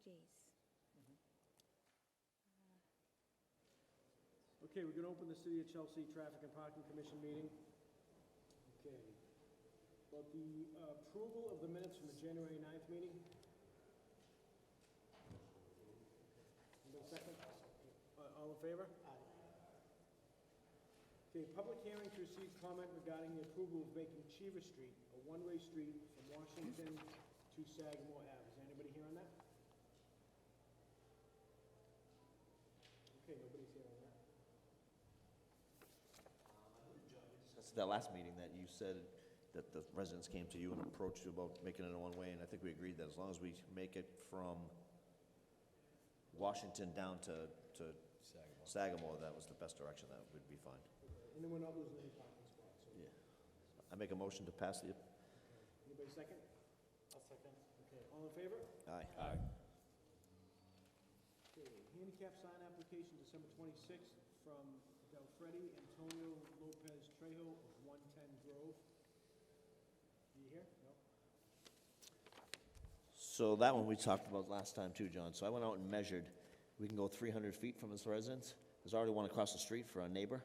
Jays. Okay, we're gonna open the City of Chelsea Traffic and Parking Commission meeting. Okay. About the approval of the minutes from the January 9th meeting. Anybody second? All in favor? Aye. Okay, public hearing to receive comment regarding the approval of making Cheever Street a one-way street from Washington to Sagamore Ave. Is anybody here on that? Okay, nobody's here on that. That's that last meeting that you said that the residents came to you and approached you about making it a one-way, and I think we agreed that as long as we make it from Washington down to Sagamore, that was the best direction, that would be fine. And then we're not losing any parking spots, so. Yeah. I make a motion to pass the, Anybody second? I'll second. Okay, all in favor? aye. Aye. Okay, handicap sign application December 26th from Delfredi Antonio Lopez Trejo of 110 Grove. You here? No? So that one we talked about last time too, John. So I went out and measured. We can go 300 feet from his residence. There's already one across the street for our neighbor.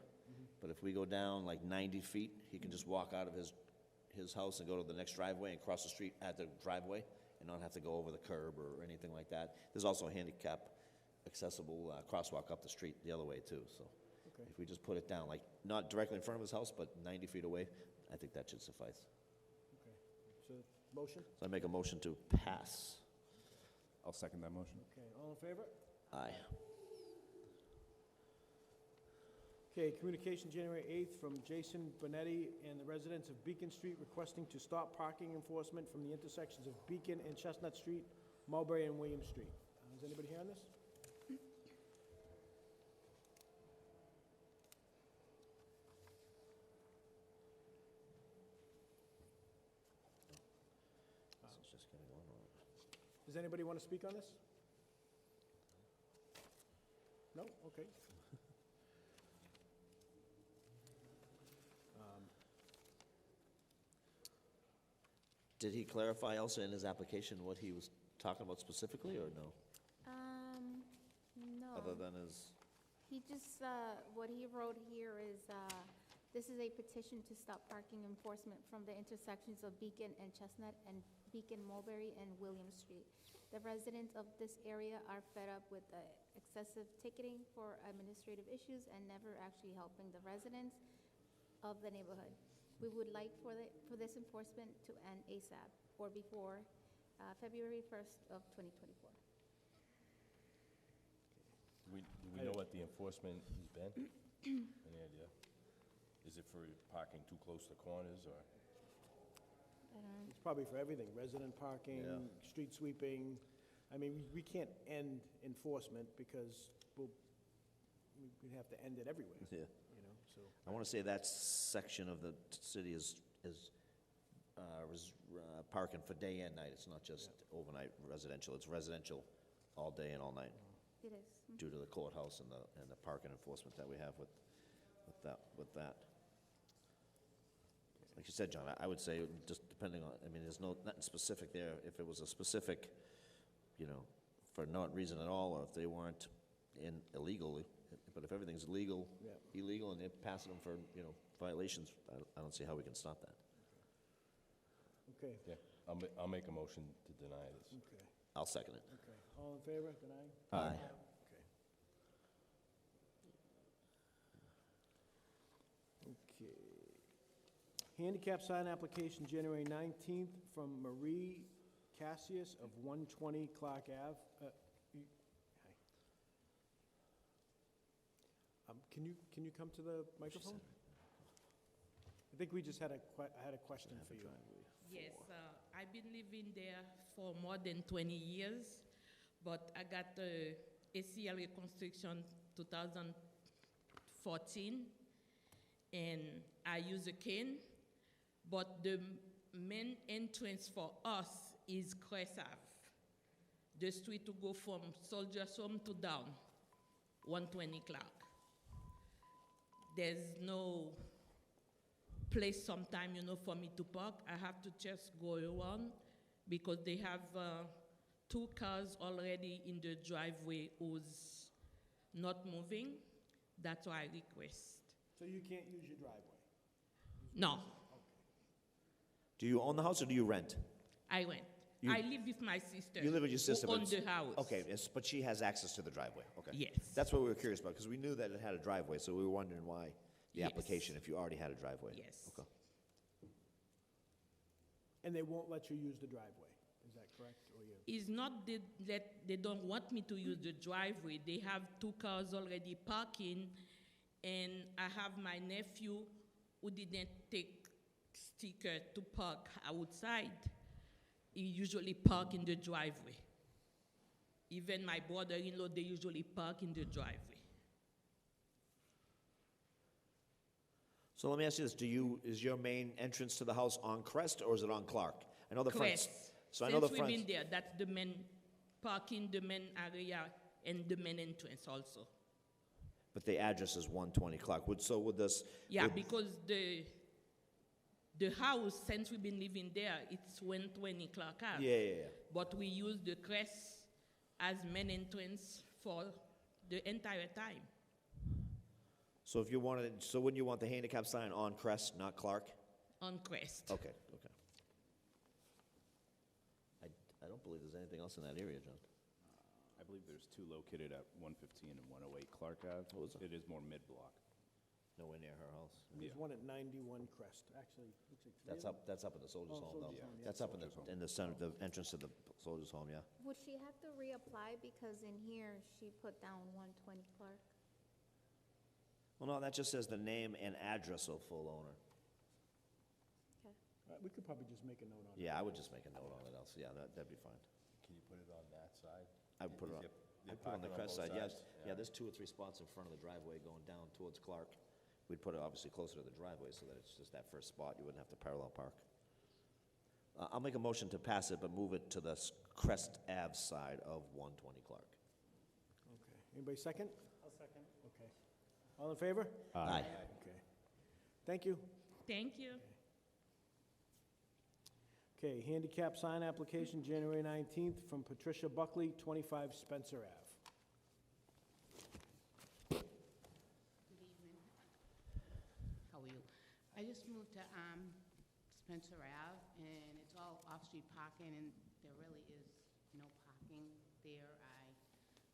But if we go down like 90 feet, he can just walk out of his house and go to the next driveway and cross the street at the driveway and not have to go over the curb or anything like that. There's also a handicap accessible crosswalk up the street the other way too, so. Okay. If we just put it down, like, not directly in front of his house, but 90 feet away, I think that should suffice. Okay. So, motion? So I make a motion to pass. I'll second that motion. Okay, all in favor? Aye. Okay, communication January 8th from Jason Bonetti and the residents of Beacon Street requesting to stop parking enforcement from the intersections of Beacon and Chestnut Street, Mulberry and William Street. Is anybody here on this? This is just getting on. Does anybody want to speak on this? No? Okay. Did he clarify also in his application what he was talking about specifically, or no? No. Other than his, He just, what he wrote here is, this is a petition to stop parking enforcement from the intersections of Beacon and Chestnut and Beacon, Mulberry, and William Street. The residents of this area are fed up with the excessive ticketing for administrative issues and never actually helping the residents of the neighborhood. We would like for this enforcement to end ASAP or before February 1st of 2024. Do we know what the enforcement has been? Any idea? Is it for parking too close to corners, or? It's probably for everything, resident parking, Yeah. street sweeping. I mean, we can't end enforcement because we'd have to end it everywhere, yeah. you know, so. I want to say that section of the city is parking for day and night. It's not just overnight residential. It's residential all day and all night It is. due to the courthouse and the parking enforcement that we have with that. Like you said, John, I would say just depending on, I mean, there's nothing specific there. If it was a specific, for no reason at all, or if they weren't illegally, but if everything's illegal, and they're passing them for, violations, I don't see how we can stop that. Okay, Yeah, I'll make a motion to deny this. okay, I'll second it. okay. All in favor, deny? Aye. Okay. Okay. Handicap sign application January 19th from Marie Cassius of 120 Clark Ave. Hi. Can you come to the microphone? I think we just had I had a question for you. Yes, I've been living there for more than 20 years, but I got a ACL reconstruction 2014, and I use a cane, but the main entrance for us is Crest Ave, the street to go from Soldiers Home to down, 120 Clark. There's no place sometime, for me to park. I have to just go around because they have 2 cars already in the driveway who's not moving. That's why I request. So you can't use your driveway? No, Do you own the house or do you rent? I rent. You- I live with my sister. You live with your sister, who but owns it's- the house. Okay, yes, but she has access to the driveway, okay. Yes. That's what we were curious about, because we knew that it had a driveway, so we were wondering why the Yes. application, if you already had a driveway. Yes. Okay. And they won't let you use the driveway, is that correct? Or you? It's not they don't want me to use the driveway. They have 2 cars already parking, and I have my nephew who didn't take sticker to park outside. He usually park in the driveway. Even my brother-in-law, they usually park in the driveway. So let me ask you this, is your main entrance to the house on Crest, or is it on Clark? I know the front. Crest. So I know the Since front. we've been there, that's the main parking, the main area, and the main entrance also. But the address is 120 Clark. So would this? Yeah, would- because the house, since we've been living there, it's 120 Clark Ave. Yeah. But we use the crest as main entrance for the entire time. So if you wanted, so wouldn't you want the handicap sign on Crest, not Clark? On crest. Okay. I don't believe there's anything else in that area, John. I believe there's 2 located at 115 and 108 Clark Ave. What was it? It is more mid-block. Nowhere near her house. There's one at 91 Crest, actually, looks like three That's of up at the Soldiers Oh, Home, though. Soldiers Home, yeah. That's up in the center, the entrance to the Soldiers Home, yeah. Would she have to reapply because in here she put down 120 Clark? Well, no, that just says the name and address of full owner. Okay. We could probably just make a note on it. Yeah, I would just make a note on it else, yeah, that'd be fine. Can you put it on that side? I would put it on, They're I'd put it on the parking Crest both side, yes. sides? Yeah, there's 2 or 3 spots in front of the driveway going down towards Clark. We'd put it obviously closer to the driveway so that it's just that first spot, you wouldn't have to parallel park. I'll make a motion to pass it, but move it to the Crest Ave side of 120 Clark. Okay. Anybody second? I'll second. Okay. All in favor? Aye. Okay. Thank you. Thank you. Okay, handicap sign application, January 19th, from Patricia Buckley, 25 Spencer Ave. Good evening. How are you? I just moved to Spencer Ave, and it's all off-street parking, and there really is no parking there. I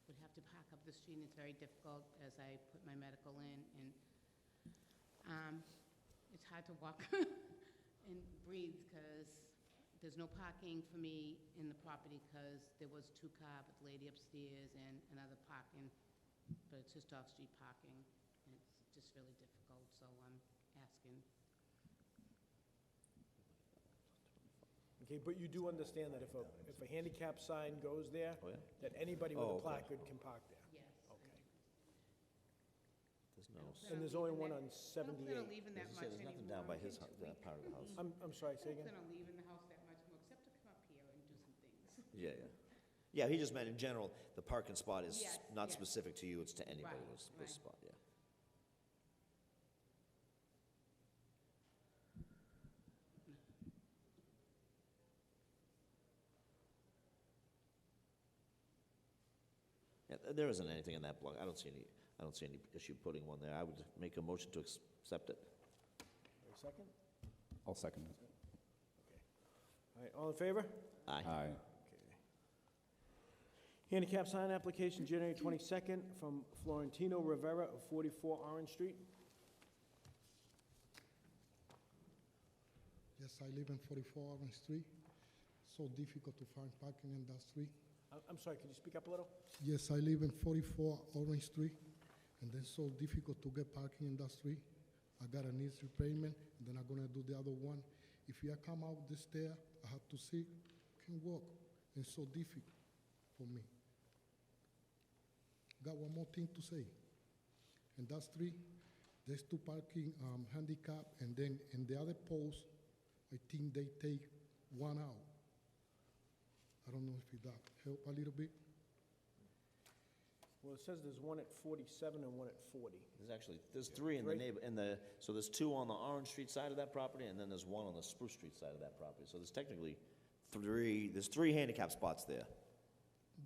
would have to park up the street, and it's very difficult as I put my medical in, and it's hard to walk and breathe because there's no parking for me in the property because there was 2-car with lady upstairs and another parking, but it's just off-street parking, and it's just really difficult, so I'm asking. Okay, but you do understand that if a handicap sign goes there, Oh, yeah? that anybody with Oh, a okay. placard can park there? Yes. Okay. There's no, And there's only one on I don't plan 78. on leaving that As I much say, there's nothing anymore. down by his, It's that part of the house. I'm sorry, say I don't again? plan on leaving the house that much more, except to come up here and do some things. Yeah. Yeah, he just meant in general, the parking spot is Yes, not yes. specific to you, it's to anybody Right, with right. a spot, yeah. Yeah, there isn't anything in that block, I don't see any issue putting one there. I would make a motion to accept it. Wait a second. I'll second it. All right, all in favor? Aye. Aye. Okay. Handicap sign application, January 22nd, from Florentino Rivera of 44 Orange Street. Yes, I live in 44 Orange Street. So difficult to find parking in that street. I'm sorry, could you speak up a little? Yes, I live in 44 Orange Street, and then so difficult to get parking in that street. I got a needs repayment, and then I'm gonna do the other one. If I come out the stair, I have to sit, can walk. It's so difficult for me. Got one more thing to say. In that street, there's 2 parking handicap, and then in the other post, I think they take 1 out. I don't know if that help a little bit. Well, it says there's one at 47 and one at 40. There's 3 in the Three? neighbor, so there's 2 on the Orange Street side of that property, and then there's 1 on the Spruce Street side of that property. So there's technically 3, there's 3 handicap spots there.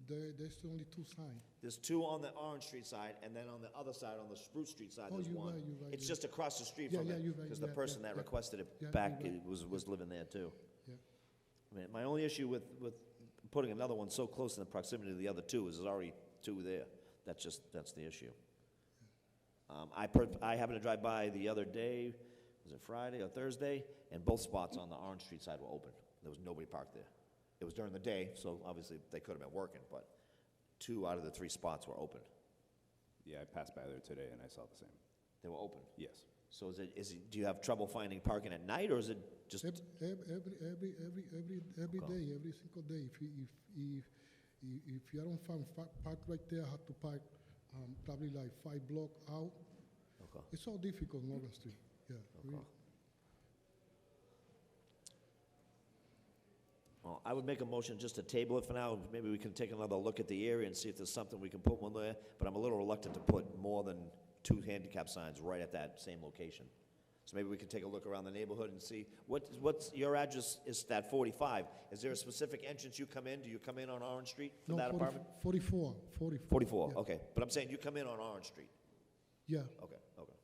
There's only two signs. There's two on the Orange Street side, and then on the other side, on the Spruce Street side, Oh, there's you're one. right, you're right, It's yeah. just across the street Yeah, from yeah, it, you're right, because the yeah, person yeah, that yeah. requested it Yeah, back you're right. was living there too. Yeah. I mean, my only issue with putting another one so close in the proximity to the other two is there's already two there. That's the issue. I happened to drive by the other day, was it Friday or Thursday, and both spots on the Orange Street side were open. There was nobody parked there. It was during the day, so obviously they could have been working, but 2 out of the 3 spots were open. Yeah, I passed by there today and I saw the same. They were open. Yes. So do you have trouble finding parking at night, or is it just, Every day, every single day. If you don't find park right there, I have to park probably like 5 blocks out. okay. It's so difficult on Morgan Street. Yeah. Okay. Well, I would make a motion just to table it for now. Maybe we can take another look at the area and see if there's something we can put one there, but I'm a little reluctant to put more than 2 handicap signs right at that same location. So maybe we can take a look around the neighborhood and see, what's your address is that 45. Is there a specific entrance you come in? Do you come in on Orange Street for No, that apartment? 44. 44, Yeah. okay. But I'm saying you come in on Orange Street. Yeah. Okay. Okay,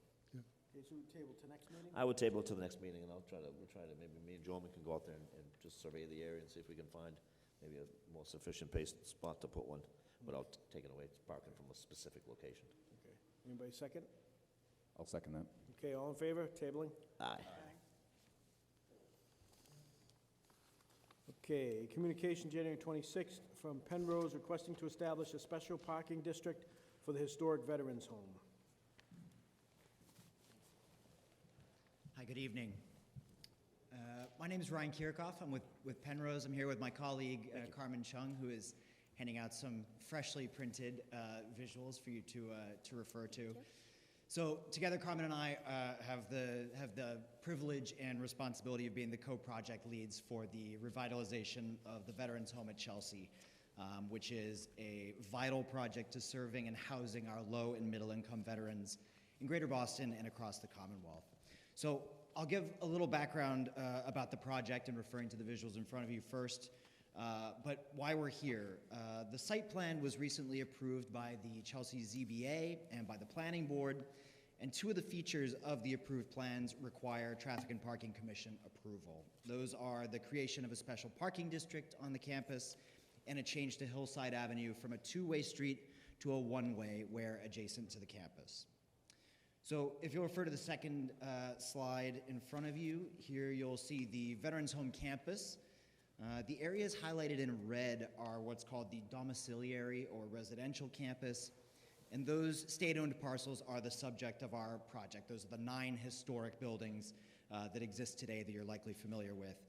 so we table to next meeting? I would table it to the next meeting, and we'll try to, maybe me and Joan can go out there and just survey the area and see if we can find maybe a more sufficient paced spot to put one without taking away parking from a specific location. Okay. Anybody second? I'll second that. Okay, all in favor, tabling? Aye. Okay, communication January 26th from Penrose requesting to establish a special parking district for the historic Veterans Home. Hi, good evening. My name is Ryan Kirchhoff. I'm with Penrose. I'm here with my colleague Carmen Chung, who is handing out some freshly printed visuals for you to refer to. So together, Carmen and I have the privilege and responsibility of being the co-project leads for the revitalization of the Veterans Home at Chelsea, which is a vital project to serving and housing our low and middle income veterans in Greater Boston and across the Commonwealth. So I'll give a little background about the project and referring to the visuals in front of you first, but why we're here. The site plan was recently approved by the Chelsea ZBA and by the Planning Board, and 2 of the features of the approved plans require Traffic and Parking Commission approval. Those are the creation of a special parking district on the campus and a change to Hillside Avenue from a 2-way street to a 1-way where adjacent to the campus. So if you'll refer to the second slide in front of you, here you'll see the Veterans Home campus. The areas highlighted in red are what's called the domiciliary or residential campus, and those state-owned parcels are the subject of our project. Those are the 9 historic buildings that exist today that you're likely familiar with.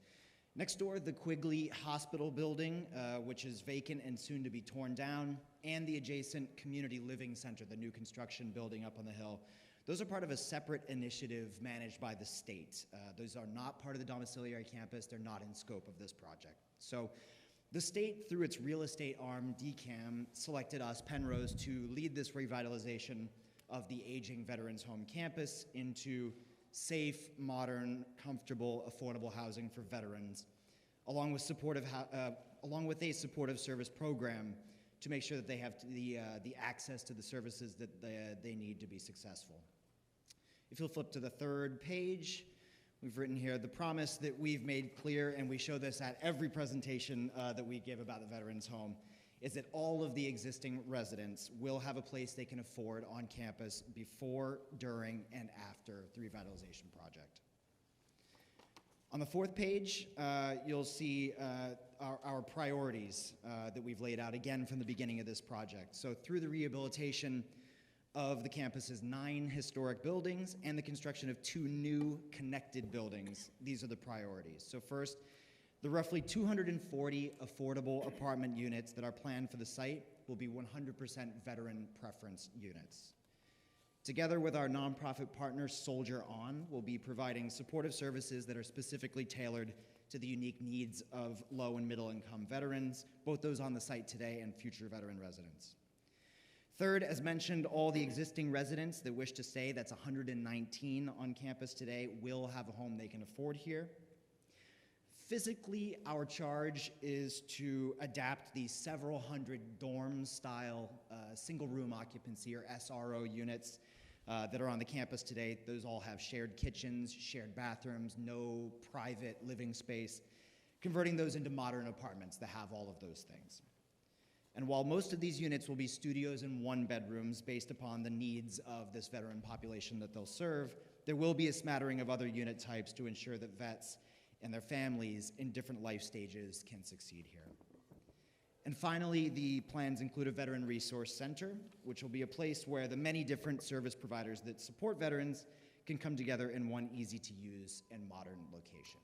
Next door, the Quigley Hospital building, which is vacant and soon to be torn down, and the adjacent Community Living Center, the new construction building up on the hill. Those are part of a separate initiative managed by the state. Those are not part of the domiciliary campus. They're not in scope of this project. So the state, through its real estate arm, DCAM, selected us, Penrose, to lead this revitalization of the aging Veterans Home campus into safe, modern, comfortable, affordable housing for veterans, along with a supportive service program to make sure that they have the access to the services that they need to be successful. If you'll flip to the 3rd page, we've written here the promise that we've made clear, and we show this at every presentation that we give about the Veterans Home, is that all of the existing residents will have a place they can afford on campus before, during, and after the revitalization project. On the 4th page, you'll see our priorities that we've laid out again from the beginning of this project. So through the rehabilitation of the campus's 9 historic buildings and the construction of 2 new connected buildings, these are the priorities. So first, the roughly 240 affordable apartment units that are planned for the site will be 100% veteran preference units. Together with our nonprofit partner, Soldier On, we'll be providing supportive services that are specifically tailored to the unique needs of low and middle income veterans, both those on the site today and future veteran residents. Third, as mentioned, all the existing residents that wish to stay, that's 119 on campus today, will have a home they can afford here. Physically, our charge is to adapt the several hundred dorm-style single-room occupancy, or SRO units, that are on the campus today. Those all have shared kitchens, shared bathrooms, no private living space, converting those into modern apartments that have all of those things. And while most of these units will be studios and one-bedrooms based upon the needs of this veteran population that they'll serve, there will be a smattering of other unit types to ensure that vets and their families in different life stages can succeed here. And finally, the plans include a Veteran Resource Center, which will be a place where the many different service providers that support veterans can come together in one easy-to-use and modern location.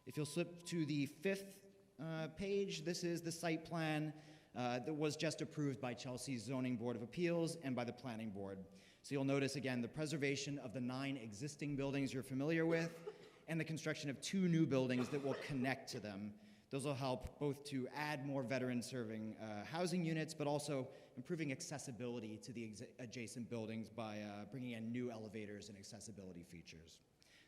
If you'll slip to the fifth page, this is the site plan that was just approved by Chelsea's Zoning Board of Appeals and by the Planning Board. So you'll notice, again, the preservation of the 9 existing buildings you're familiar with, and the construction of 2 new buildings that will connect to them. Those will help both to add more veteran-serving housing units, but also improving accessibility to the adjacent buildings by bringing in new elevators and accessibility features.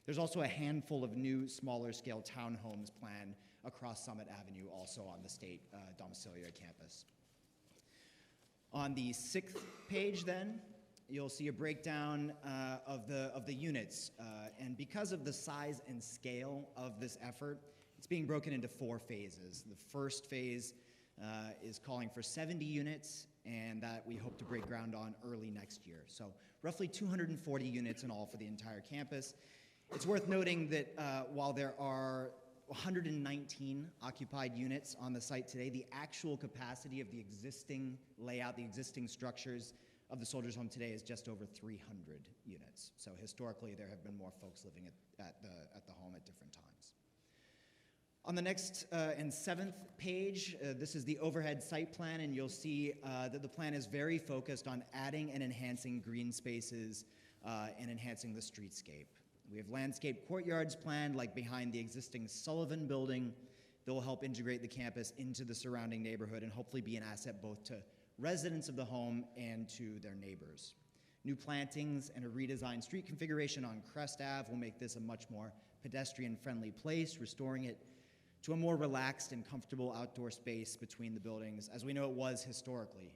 There's also a handful of new, smaller-scale townhomes planned across Summit Avenue, also on the state domiciliary campus. On the 6th page, then, you'll see a breakdown of the units. And because of the size and scale of this effort, it's being broken into 4 phases. The first phase is calling for 70 units, and that we hope to break ground on early next year. So roughly 240 units in all for the entire campus. It's worth noting that while there are 119 occupied units on the site today, the actual capacity of the existing layout, the existing structures of the Soldiers' Home today is just over 300 units. So historically, there have been more folks living at the home at different times. On the next and 7th page, this is the overhead site plan, and you'll see that the plan is very focused on adding and enhancing green spaces and enhancing the streetscape. We have landscape courtyards planned, like behind the existing Sullivan building, that will help integrate the campus into the surrounding neighborhood and hopefully be an asset both to residents of the home and to their neighbors. New plantings and a redesigned street configuration on Crest Ave will make this a much more pedestrian-friendly place, restoring it to a more relaxed and comfortable outdoor space between the buildings, as we know it was historically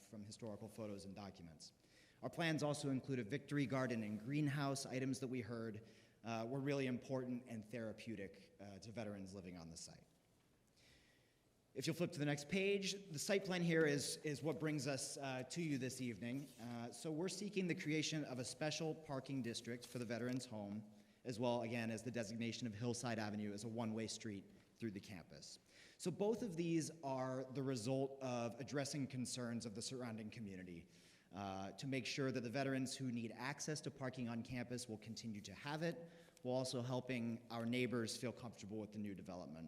from historical photos and documents. Our plans also include a victory garden and greenhouse. Items that we heard were really important and therapeutic to veterans living on the site. If you'll flip to the next page, the site plan here is what brings us to you this evening. So we're seeking the creation of a special parking district for the veterans' home, as well, again, as the designation of Hillside Avenue as a one-way street through the campus. So both of these are the result of addressing concerns of the surrounding community to make sure that the veterans who need access to parking on campus will continue to have it, while also helping our neighbors feel comfortable with the new development.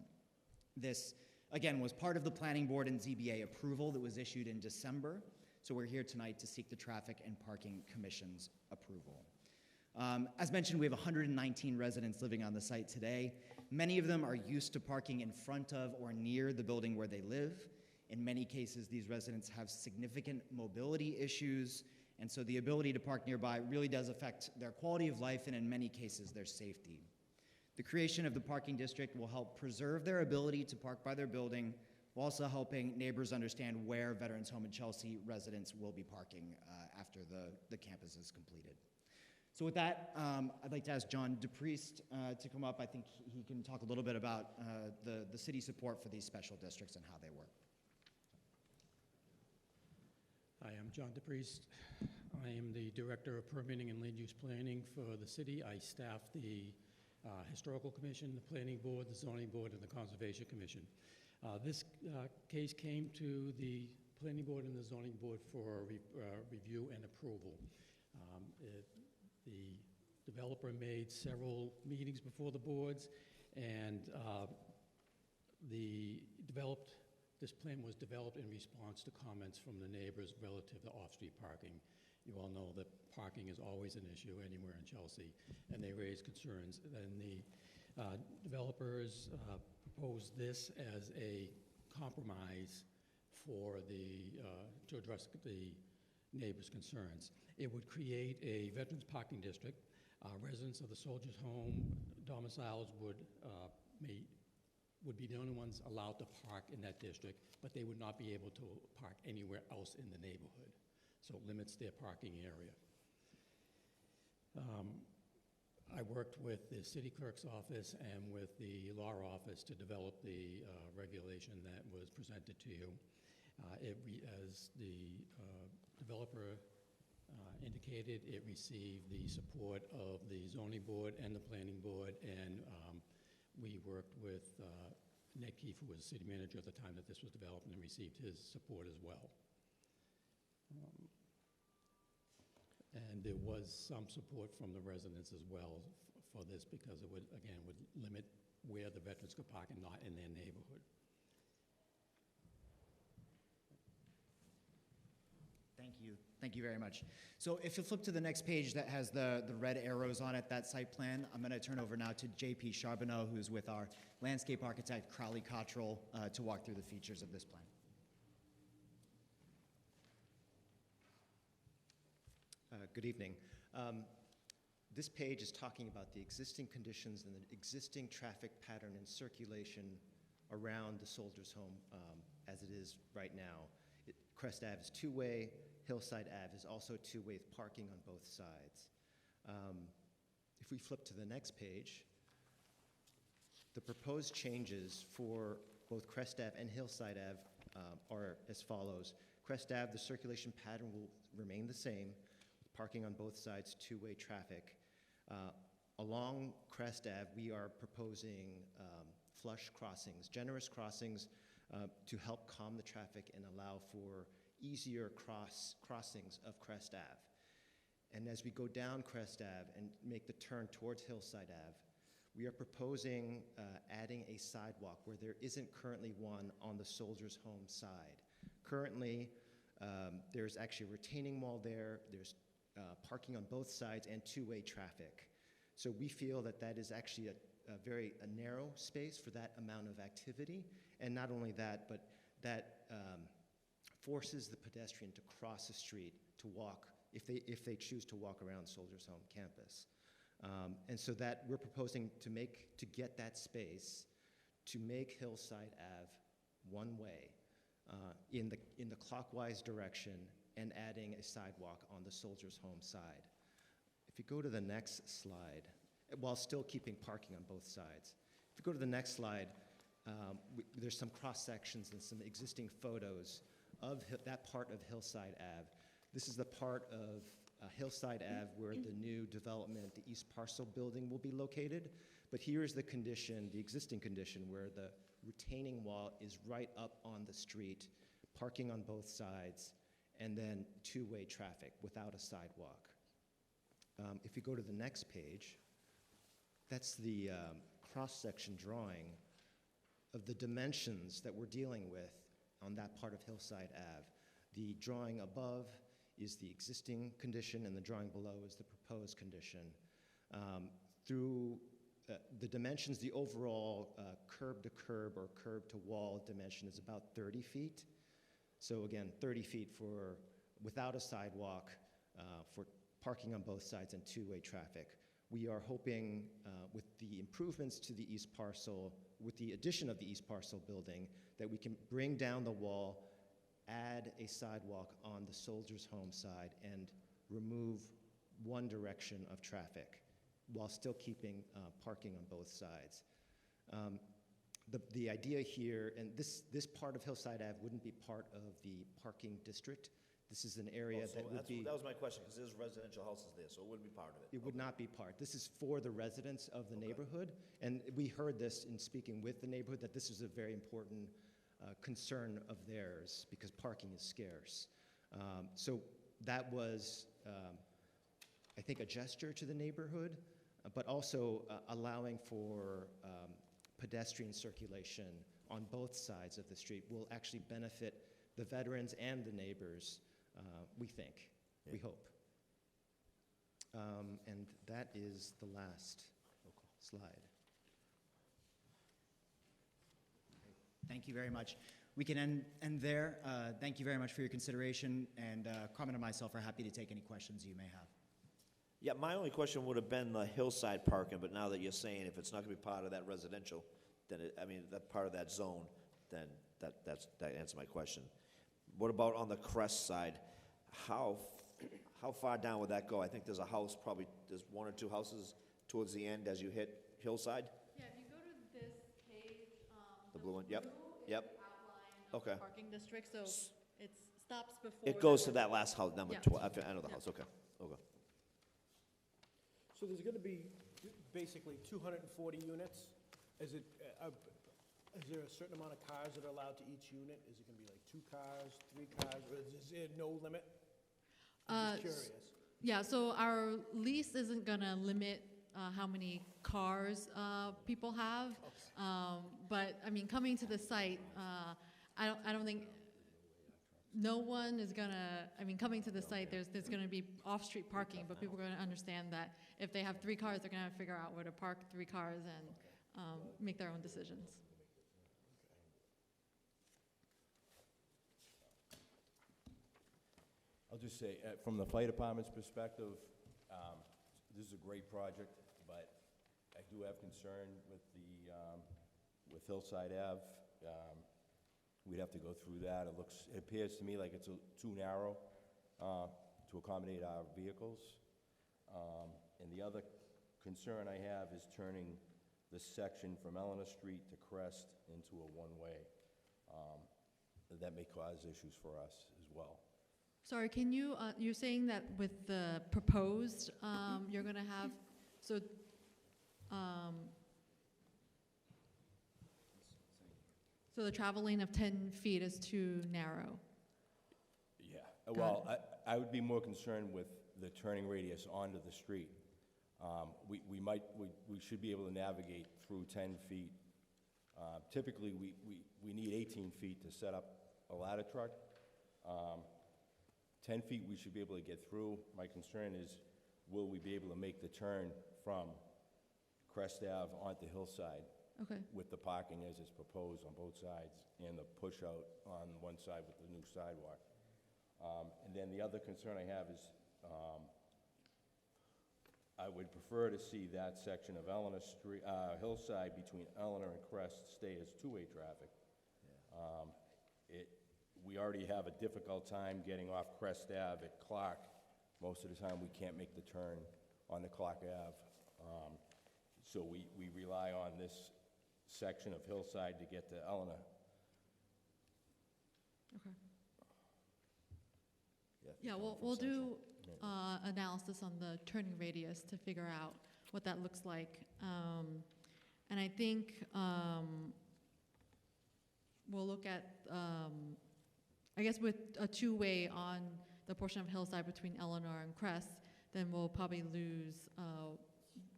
This, again, was part of the Planning Board and ZBA approval that was issued in December, so we're here tonight to seek the Traffic and Parking Commission's approval. As mentioned, we have 119 residents living on the site today. Many of them are used to parking in front of or near the building where they live. In many cases, these residents have significant mobility issues, and so the ability to park nearby really does affect their quality of life and, in many cases, their safety. The creation of the parking district will help preserve their ability to park by their building, while also helping neighbors understand where Veterans Home in Chelsea residents will be parking after the campus is completed. So with that, I'd like to ask John DePriest to come up. I think he can talk a little bit about the city support for these special districts and how they work. Hi, I'm John DePriest. I am the Director of Permitting and Land Use Planning for the city. I staff the Historical Commission, the Planning Board, the Zoning Board, and the Conservation Commission. This case came to the Planning Board and the Zoning Board for review and approval. The developer made several meetings before the boards, and this plan was developed in response to comments from the neighbors relative to off-street parking. You all know that parking is always an issue anywhere in Chelsea, and they raised concerns. And the developers proposed this as a compromise for to address the neighbors' concerns. It would create a veterans parking district. Residents of the Soldiers' Home domiciles would may would be the only ones allowed to park in that district, but they would not be able to park anywhere else in the neighborhood. So it limits their parking area. I worked with the city clerk's office and with the law office to develop the regulation that was presented to you. As the developer indicated, it received the support of the zoning board and the planning board, and we worked with Ned Keefe, who was the city manager at the time that this was developed, and received his support as well. And there was some support from the residents as well for this, because it would, again, would limit where the veterans could park and not in their neighborhood. Thank you. Thank you very much. So if you flip to the next page that has the red arrows on it, that site plan, I'm going to turn over now to JP Charbonneau, who's with our landscape architect, Crowley Cottrell, to walk through the features of this plan. Good evening. This page is talking about the existing conditions and the existing traffic pattern and circulation around the Soldiers' Home as it is right now. Crest Ave is two-way, Hillside Ave is also two-way with parking on both sides. If we flip to the next page, the proposed changes for both Crest Ave and Hillside Ave are as follows. Crest Ave, the circulation pattern will remain the same, parking on both sides, two-way traffic. Along Crest Ave, we are proposing flush crossings, generous crossings to help calm the traffic and allow for easier crossings of Crest Ave. And as we go down Crest Ave and make the turn towards Hillside Ave, we are proposing adding a sidewalk where there isn't currently one on the Soldiers' Home side. Currently, there's actually a retaining wall there, there's parking on both sides and two-way traffic. So we feel that that is actually a very narrow space for that amount of activity. And not only that, but that forces the pedestrian to cross the street to walk, if they choose to walk around Soldiers' Home campus. And so that we're proposing to get that space to make Hillside Ave one way in the clockwise direction and adding a sidewalk on the Soldiers' Home side. If you go to the next slide, while still keeping parking on both sides. If you go to the next slide, there's some cross sections and some existing photos of that part of Hillside Ave. This is the part of Hillside Ave where the new development, the East Parcel building, will be located. But here's the condition, the existing condition, where the retaining wall is right up on the street, parking on both sides, and then two-way traffic without a sidewalk. If you go to the next page, that's the cross-section drawing of the dimensions that we're dealing with on that part of Hillside Ave. The drawing above is the existing condition, and the drawing below is the proposed condition. Through the dimensions, the overall curb-to-curb or curb-to-wall dimension is about 30 feet. So again, 30 feet for without a sidewalk, for parking on both sides and two-way traffic. We are hoping with the improvements to the East Parcel, with the addition of the East Parcel building, that we can bring down the wall, add a sidewalk on the Soldiers' Home side, and remove one direction of traffic while still keeping parking on both sides. The idea here, and this part of Hillside Ave wouldn't be part of the parking district. This is an area that would be... That was my question, because there's residential houses there, so it wouldn't be part of it. It would not be part. This is for the residents of the neighborhood, and we heard this in speaking with the neighborhood, that this is a very important concern of theirs, because parking is scarce. So that was, I think, a gesture to the neighborhood, but also allowing for pedestrian circulation on both sides of the street will actually benefit the veterans and the neighbors, we think, we hope. And that is the last slide. Thank you very much. We can end there. Thank you very much for your consideration, and Carmen and myself are happy to take any questions you may have. Yeah, my only question would have been the hillside parking, but now that you're saying if it's not gonna be part of that residential, then that part of that zone, then that answers my question. What about on the Crest side? How far down would that go? I think there's a house, probably, there's one or two houses towards the end as you hit Hillside? Yeah, if you go to this page, The blue one, yep, blue yep. is the outline of Okay. the parking district, so it stops before. It goes to that last house, number Yeah. 12, I know the Yeah. house, okay, okay. So there's gonna be basically 240 units? Is there a certain amount of cars that are allowed to each unit? Is it gonna be like 2 cars, 3 cars, or is there no limit? I'm just curious. Yeah, so our lease isn't gonna limit how many cars people have. But, I mean, coming to the site, I don't think, no one is gonna, I mean, coming to the site, there's gonna be off-street parking, but people are gonna understand that if they have 3 cars, they're gonna have to figure out where to park 3 cars and make their own decisions. I'll just say, from the fire department's perspective, this is a great project, but I do have concern with with Hillside Ave. We'd have to go through that. It appears to me like it's too narrow to accommodate our vehicles. And the other concern I have is turning this section from Eleanor Street to Crest into a one-way. That may cause issues for us as well. Sorry, can you, you're saying that with the proposed, you're gonna have, so, so the travel lane of 10 feet is too narrow? Yeah, well, I would be more concerned with the turning radius onto the street. We should be able to navigate through 10 feet. Typically, we need 18 feet to set up a ladder truck. 10 feet we should be able to get through. My concern is, will we be able to make the turn from Crest Ave onto Hillside? Okay. With the parking as it's proposed on both sides, and the push-out on one side with the new sidewalk. And then the other concern I have is, I would prefer to see that section of Eleanor Street, Hillside between Eleanor and Crest stay as two-way traffic. We already have a difficult time getting off Crest Ave at Clark. Most of the time, we can't make the turn on the Clark Ave. So we rely on this section of Hillside to get to Eleanor. Okay. Yeah, we'll do analysis on the turning radius to figure out what that looks like. And I think we'll look at, I guess with a two-way on the portion of Hillside between Eleanor and Crest, then we'll probably lose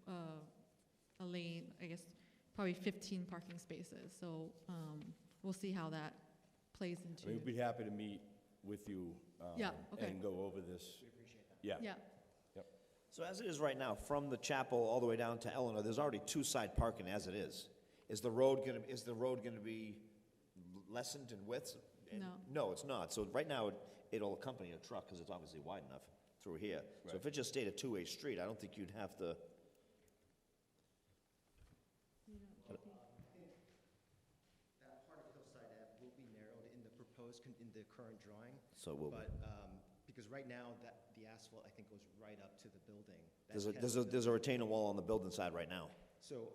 a lane, I guess, probably 15 parking spaces. So we'll see how that plays into. We'd be happy to meet with you Yeah, okay. and go over this. We appreciate that. Yeah. Yeah. Yep. So as it is right now, from the chapel all the way down to Eleanor, there's already two-side parking as it is. Is the road gonna be lessened in width? No. No, it's not. So right now, it'll accompany a truck, because it's obviously wide enough through here. So if it just stayed a two-way street, I don't think you'd have to. That part of Hillside Ave will be narrowed in the proposed, in the current drawing. So it will be. But, because right now, the asphalt, I think, goes right up to the building. That There's a retaining wall on the building side right now. So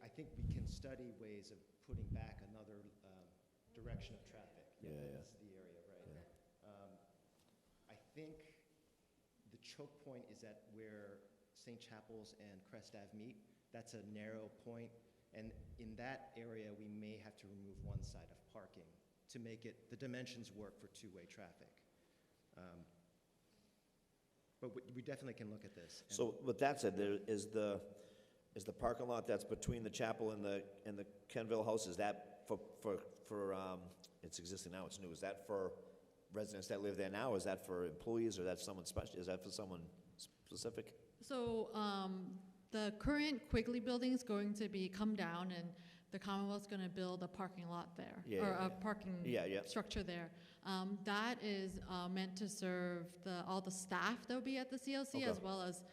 I think we can study ways of putting back another direction of traffic. Yeah. That's the area, right? I think the choke point is at where St. Chapel's and Crest Ave meet. That's a narrow point, and in that area, we may have to remove one side of parking to make the dimensions work for two-way traffic. But we definitely can look at this. So with that said, there is the parking lot that's between the chapel and the Kenville house, is that for it's existing now, it's new, is that for residents that live there now, is that for employees, or that someone special, is that for someone specific? So the current Quigley building is going to come down, and the Commonwealth's going to build a parking lot there, a parking structure there. That is meant to serve all the staff that will be at the CLC, Okay. as well as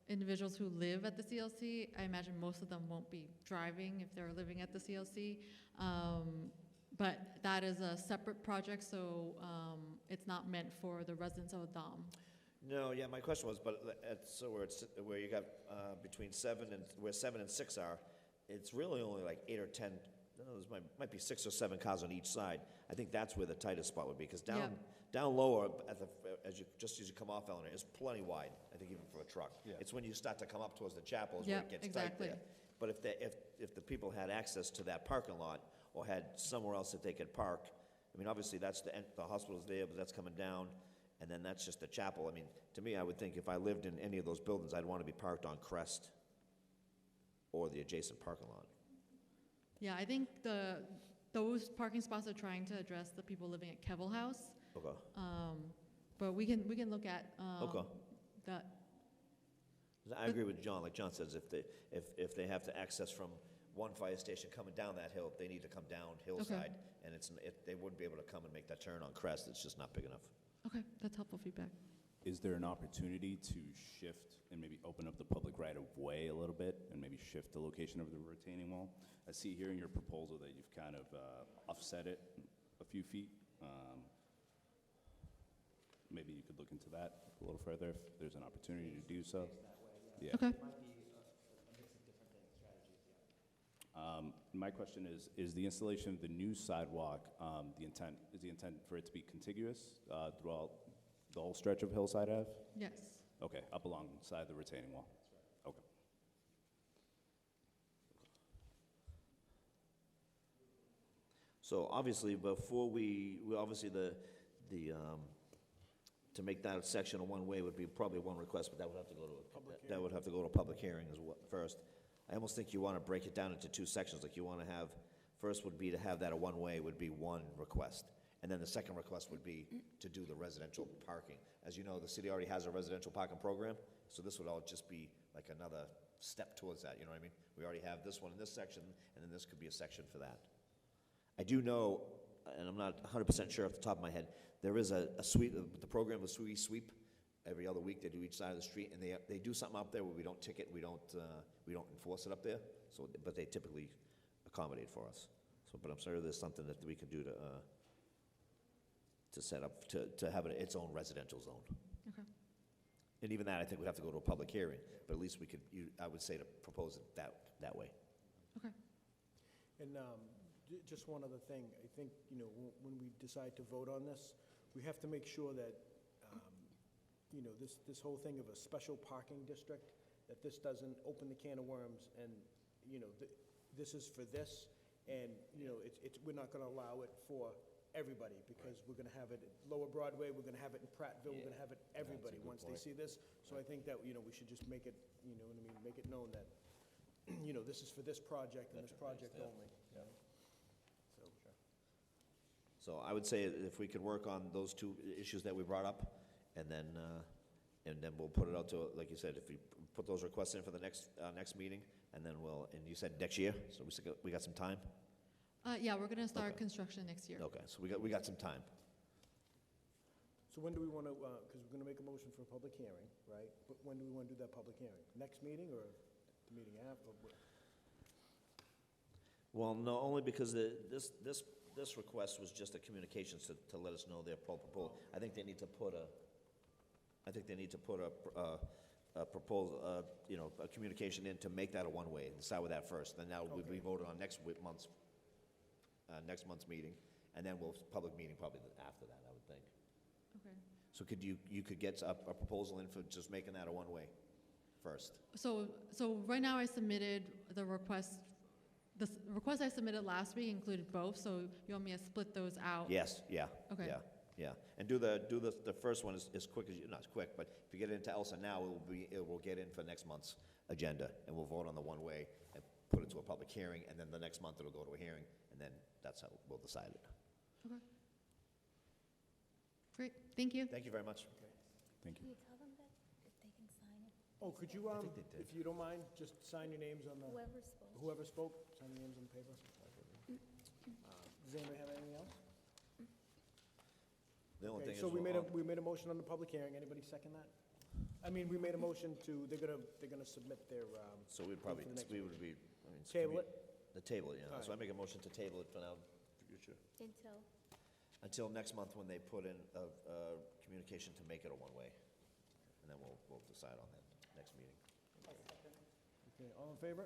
individuals who live at the CLC. I imagine most of them won't be driving if they're living at the CLC. But that is a separate project, so it's not meant for the residents of the Dom. No, yeah, my question was, but so where you got between where 7 and 6 are, it's really only like 8 or 10, no, there might be 6 or 7 cars on each side. I think that's where the tightest spot would be, because down lower, as you come off Eleanor, it's plenty wide, I think even for a truck. Yeah. It's when you start to come up towards the chapels where it gets tight there. But if the people had access to that parking lot, or had somewhere else that they could park, I mean, obviously, that's the hospital's there, but that's coming down, and then that's just the chapel. I mean, to me, I would think if I lived in any of those buildings, I'd want to be parked on Crest or the adjacent parking lot. Yeah, I think those parking spots are trying to address the people living at Kevel House. Okay. But we can look at Okay. that. I agree with John. Like John says, if they have to access from one fire station coming down that hill, they need to come down hillside, and they wouldn't be able to come and make that turn on Crest. It's just not big enough. Okay, that's helpful feedback. Is there an opportunity to shift and maybe open up the public right-of-way a little bit and maybe shift the location of the retaining wall? I see here in your proposal that you've kind of offset it a few feet. Maybe you could look into that a little further if there's an opportunity to do so. Yeah. Okay. My question is the installation of the new sidewalk, is the intent for it to be contiguous throughout the whole stretch of Hillside Ave? Yes. Okay, up alongside the retaining wall? Okay. So obviously, before we obviously to make that section a one-way would be probably one request, but that would have to go to a public hearing as well first. I almost think you want to break it down into 2 sections. Like you want to have, first would be to have that a one-way would be one request. And then the second request would be to do the residential parking. As you know, the city already has a residential parking program, so this would all just be like another step towards that, you know what I mean? We already have this one in this section, and then this could be a section for that. I do know, and I'm not 100% sure off the top of my head, there is a sweep, the program of Sweep. Every other week, they do each side of the street, and they do something up there where we don't ticket, we don't enforce it up there. So, but they typically accommodate for us. So, but I'm sure there's something that we could do to set up to have it its own residential zone. Okay. And even that, I think we'd have to go to a public hearing. But at least we could. I would say to propose it that way. Okay. And just one other thing. I think, when we decide to vote on this, we have to make sure that this whole thing of a special parking district, that this doesn't open the can of worms, and, this is for this, and, we're not gonna allow it for everybody, because we're gonna have it at Lower Broadway, we're gonna have it in Prattville, we're gonna have it everybody once they see this. So I think that, we should just make it, make it known that, this is for this project and this project only. So I would say if we could work on those 2 issues that we brought up, and then we'll put it out to, like you said, if we put those requests in for the next meeting, and then and you said next year, so we got some time? Yeah, we're gonna start construction next year. Okay, so we got some time. So when do we want to, because we're going to make a motion for a public hearing, right? But when do we want to do that public hearing? Next meeting or the meeting after? Well, no, only because this request was just a communications to let us know their proposal. I think they need to put a proposal, a communication in to make that a one-way, and start with that first. Then that will be voted on next month's meeting, and then public meeting probably after that, I would think. Okay. So you could get a proposal in for just making that a one-way first? So right now I submitted the request. The request I submitted last week included both, so you want me to split those out? Yes, yeah. Okay. Yeah. And do the first one as quick as not as quick, but if you get it into Elsa now, it will get in for next month's agenda, and we'll vote on the one-way and put it to a public hearing, and then the next month it'll go to a hearing, and then that's how we'll decide it. Okay. Great, thank you. Thank you very much. Thank you. Can you tell them that if they can sign it? Oh, could you, if you don't mind, just sign your names on the, Whoever spoke. sign your names on the paper? Does anybody have anything else? The only thing Okay, is, so we made a motion on the public hearing. Anybody second that? I mean, we made a motion to, they're gonna submit their, So we'd Go probably, for the next we one. would be, I mean. Table it? The table, yeah. All So I make a motion to table it for now, future, Until, until next month when they put in a communication to make it a one-way. And then we'll decide on that next meeting. okay, all in favor?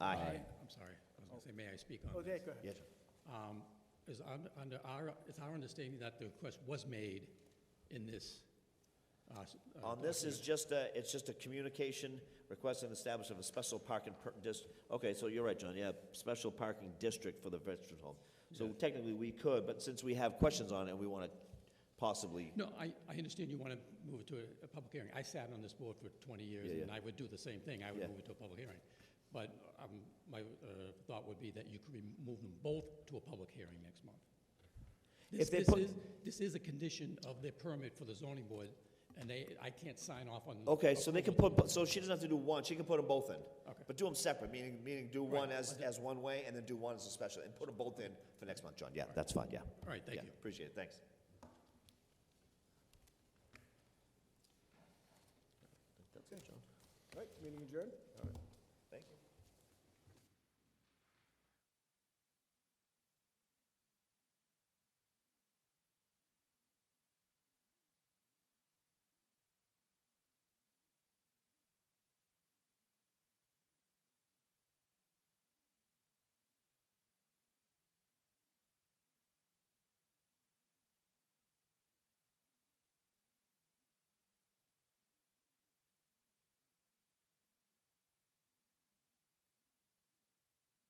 Aye. I'm sorry, I was gonna say, may I speak on Okay, this? go ahead. Yeah, John. It's our understanding that the request was made in this. On this is just it's just a communication request and establishment of a special parking okay, so you're right, John, yeah, special parking district for the veteran home. So technically we could, but since we have questions on it, we want to possibly, No, I understand you want to move it to a public hearing. I sat on this board for 20 years, Yeah, and yeah. I would do the same thing. I would Yeah. move it to a public hearing. But my thought would be that you could move them both to a public hearing next month. If they put- This is a condition of their permit for the zoning board, and I can't sign off on. okay, so they can put, so she doesn't have to do one, she can put them both in. Okay. But do them separate, meaning do one Right. as one way and then do one as a special, and put them both in for next month, John. Yeah, that's fine, yeah. All right, thank Yeah, you. appreciate it, thanks. That's it, John. All right, meeting adjourned? Thank you.